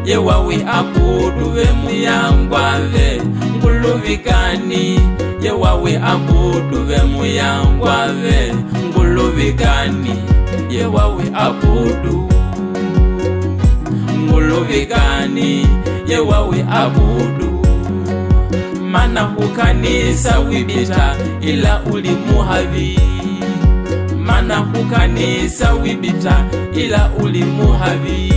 yewawe abudu bemuyangwave nguluvikani yewawe abudu bemuyangwave nguluvikani yewawe abudu nguluvikani yewawe abudu mana hukanisa wibita ila ulimuhavi mana hukanisa wibita ila ulimuhavi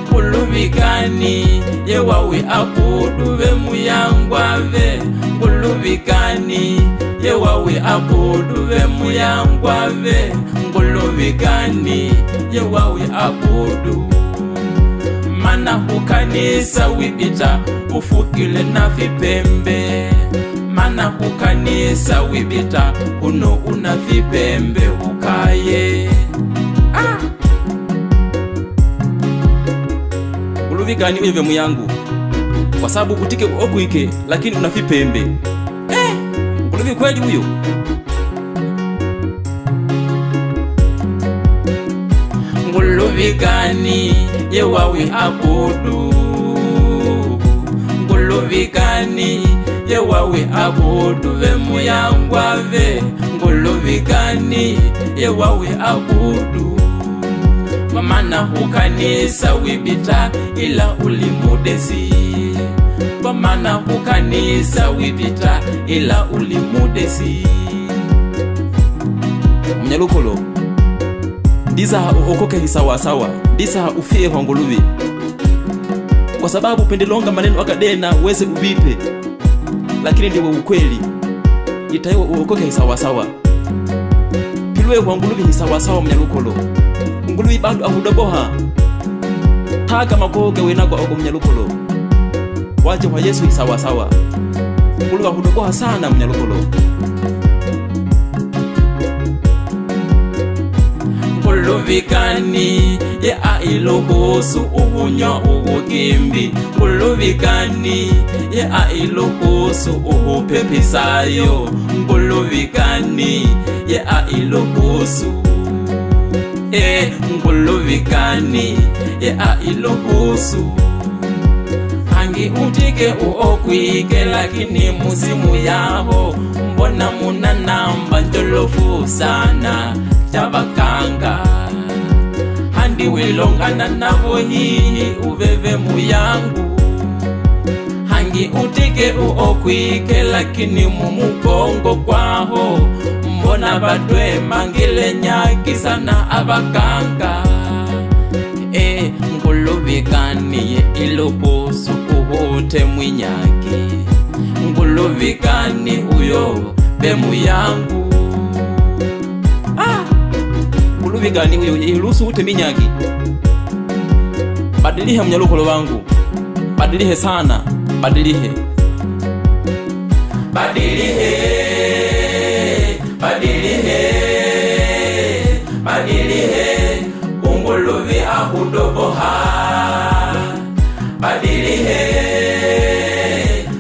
nguluvikani yewawe abudu bemuyangwave nguluvikani yewawe abudu bemuyangwave nguluvikani yewawe abudu mana hukanisa wibita ufukile na vipembe mana hukanisa wibita uno una vipembe ukaye nguluvikani uye muyangu kwa sababu utike okuike lakini una vipembe nguluvi kweli huyo nguluvikani yewawe abudu nguluvikani yewawe abudu bemuyangwave nguluvikani yewawe abudu mamana hukanisa wibita ila ulimudesi mamana hukanisa wibita ila ulimudesi mnyalukolo ndiza okoke hisawasawa ndiza ufie kwa nguluvi kwa sababu pendelonga maneno akadena weze ubipe lakini ndiwe ukweli itayo okoke hisawasawa pilwe kwa nguluvi hisawasawa mnyalukolo nguluvi bado ahudoboha taka makoge wenagwa ogo mnyalukolo waje kwa Yesu hisawasawa nguluvi ahudoboha sana mnyalukolo nguluvikani ye ailohusu ubunyo ubugimbi nguluvikani ye ailohusu uhupepisayo nguluvikani ye ailohusu nguluvikani ye ailohusu hangi utike uokwike lakini musimu yaho mbona muna namba njolofu sana chabakanga handi wilongana navo hihi uveve muyangu hangi utike uokwike lakini mumugongo kwaho mbona badwe mangile nyaki sana abakanga nguluvikani ye ilohusu uhute mwinyaki nguluvikani uyo bemuyangu nguluvikani uyo ilusu ute minyaki badilihe mnyalukolo wangu badilihe sana badilihe badilihe badilihe badilihe unguluvi ahudoboha badilihe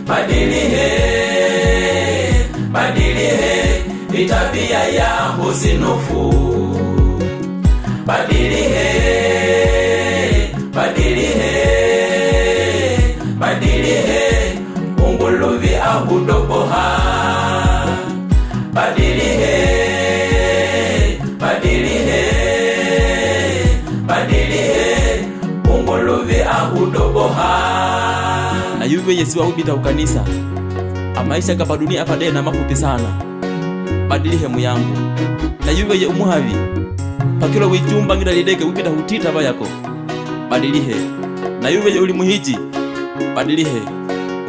badilihe badilihe itabia ya husinofu badilihe badilihe badilihe unguluvi ahudoboha badilihe badilihe badilihe unguluvi ahudoboha na yuve Yesu wabita ukanisa amaisha kapa dunia hapa dena mafupi sana badilihe muyangu na yuve ye umuhavi pakilo wijumba ngira lideke wibita hutita bayako badilihe na yuve ye ulimuhiji badilihe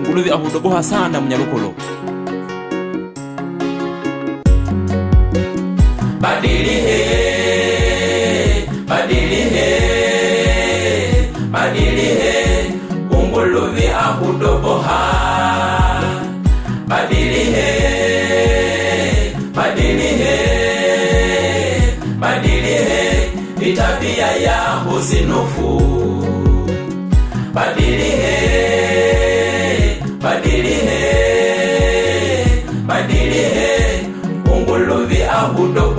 nguluvi ahudoboha sana mnyalukolo badilihe badilihe badilihe unguluvi ahudoboha badilihe badilihe badilihe itabia ya husinofu badilihe badilihe badilihe unguluvi ahudoboha